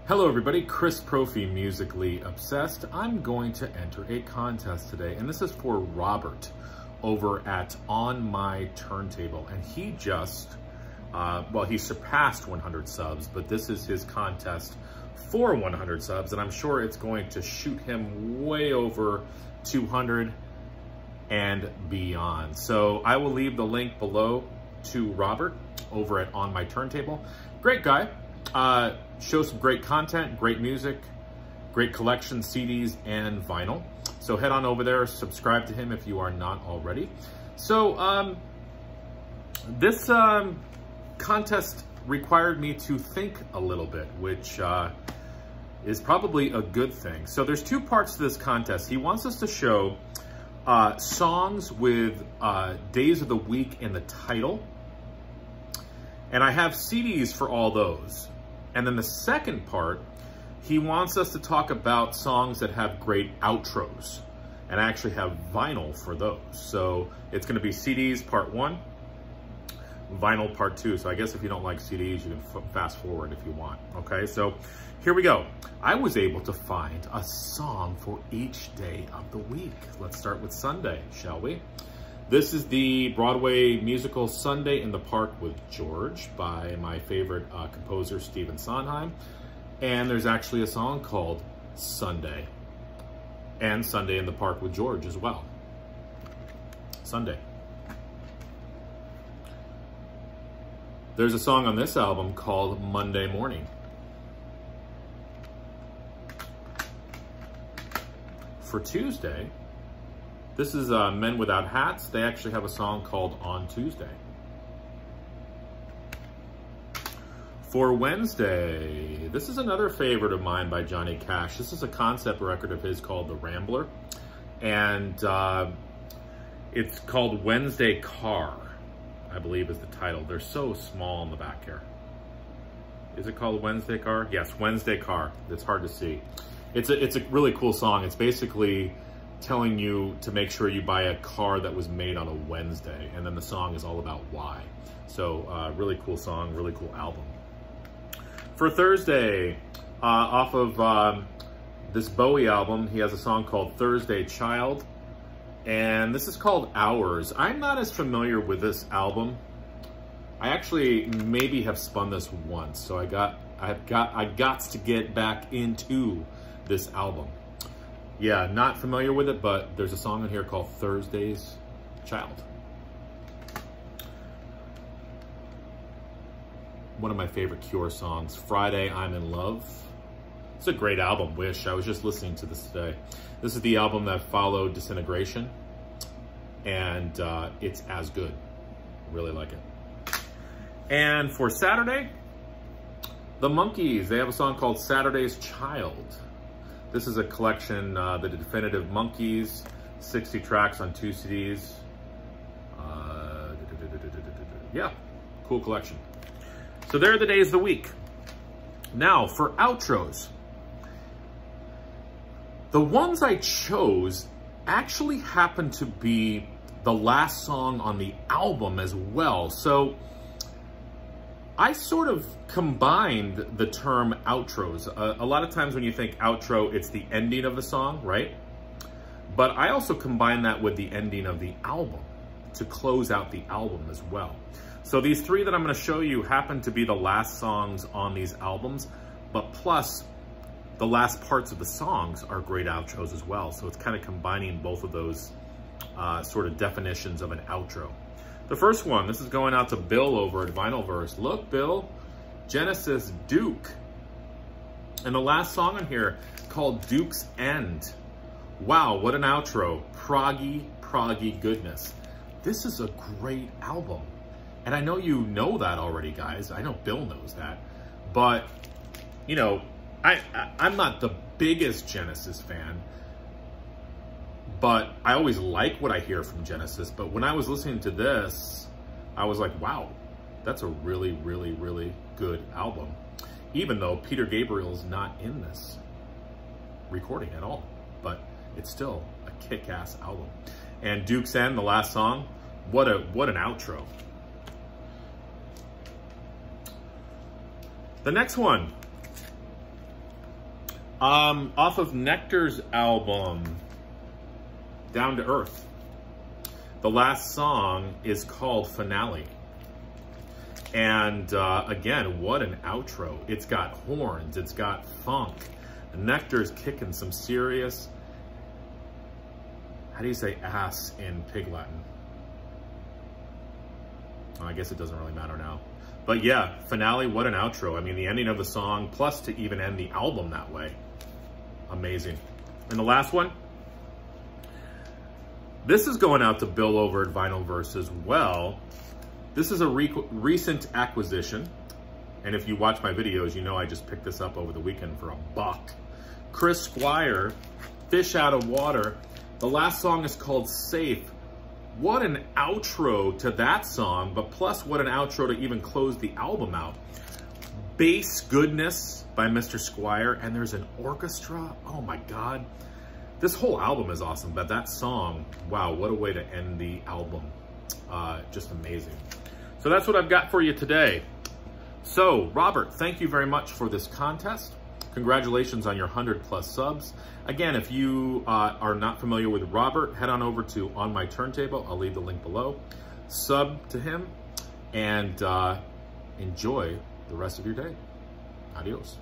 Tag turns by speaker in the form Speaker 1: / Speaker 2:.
Speaker 1: Hello everybody, Chris Profi, Musically Obsessed. I'm going to enter a contest today, and this is for Robert over at On My Turntable. And he just, he surpassed 100 subs, but this is his contest for 100 subs, and I'm sure it's going to shoot him way over 200 and beyond. So I will leave the link below to Robert over at On My Turntable. Great guy. Shows some great content, great music, great collection, CDs and vinyl. So head on over there, subscribe to him if you are not already. So this contest required me to think a little bit, which is probably a good thing. So there's two parts to this contest. He wants us to show songs with days of the week in the title. And I have CDs for all those. And then the second part, he wants us to talk about songs that have great outros. And I actually have vinyl for those. So it's gonna be CDs part 1, vinyl part 2. So I guess if you don't like CDs, you can fast forward if you want, okay? So here we go. I was able to find a song for each day of the week. Let's start with Sunday, shall we? This is the Broadway musical Sunday in the Park with George by my favorite composer, Stephen Sondheim. And there's actually a song called Sunday. And Sunday in the Park with George as well. Sunday. There's a song on this album called Monday Morning. For Tuesday, this is Men Without Hats. They actually have a song called On Tuesday. For Wednesday, this is another favorite of mine by Johnny Cash. This is a concept record of his called The Rambler. And it's called Wednesday Car, I believe is the title. They're so small in the back here. Is it called Wednesday Car? Yes, Wednesday Car. It's hard to see. It's a really cool song. It's basically telling you to make sure you buy a car that was made on a Wednesday, and then the song is all about why. So really cool song, really cool album. For Thursday, off of this Bowie album, he has a song called Thursday Child, and this is called Hours. I'm not as familiar with this album. I actually maybe have spun this once, so I got to get back into this album. Yeah, not familiar with it, but there's a song in here called Thursday's Child. One of my favorite Cure songs, Friday, I'm in Love. It's a great album, Wish. I was just listening to this today. This is the album that followed Disintegration, and it's as good. Really like it. And for Saturday, the Monkees, they have a song called Saturday's Child. This is a collection, the Definitive Monkees, 60 tracks on 2 CDs. Yeah, cool collection. So there are the days of the week. Now for outros. The ones I chose actually happen to be the last song on the album as well. So I sort of combined the term outros. A lot of times when you think outro, it's the ending of the song, right? But I also combine that with the ending of the album to close out the album as well. So these 3 that I'm gonna show you happen to be the last songs on these albums, but plus the last parts of the songs are great outros as well. So it's kind of combining both of those sort of definitions of an outro. The first one, this is going out to Bill over at Vinylverse. Look, Bill, Genesis Duke. And the last song on here called Duke's End. Wow, what an outro. Proggy goodness. This is a great album. And I know you know that already, guys. I know Bill knows that. But, you know, I'm not the biggest Genesis fan, but I always like what I hear from Genesis. But when I was listening to this, I was like, wow, that's a really, really, really good album. Even though Peter Gabriel's not in this recording at all, but it's still a kick-ass album. And Duke's End, the last song, what an outro. The next one, Off of Nectar's album, Down to Earth. The last song is called Finale. And again, what an outro. It's got horns, it's got funk. Nectar's kicking some serious, how do you say ass in Pig Latin? Oh, I guess it doesn't really matter now. But yeah, Finale, what an outro. I mean, the ending of the song, plus to even end the album that way. Amazing. And the last one, this is going out to Bill over at Vinyl Verse as well. This is a recent acquisition. And if you watch my videos, you know I just picked this up over the weekend for $1. Chris Squire, Fish Out of Water. The last song is called Safe. What an outro to that song, but plus what an outro to even close the album out. Bass goodness by Mr. Squire, and there's an orchestra. Oh my God. This whole album is awesome, but that song, wow, what a way to end the album. Just amazing. So that's what I've got for you today. So, Robert, thank you very much for this contest. Congratulations on your 100+ subs. Again, if you are not familiar with Robert, head on over to On My Turntable. I'll leave the link below. Sub to him and enjoy the rest of your day. Adios.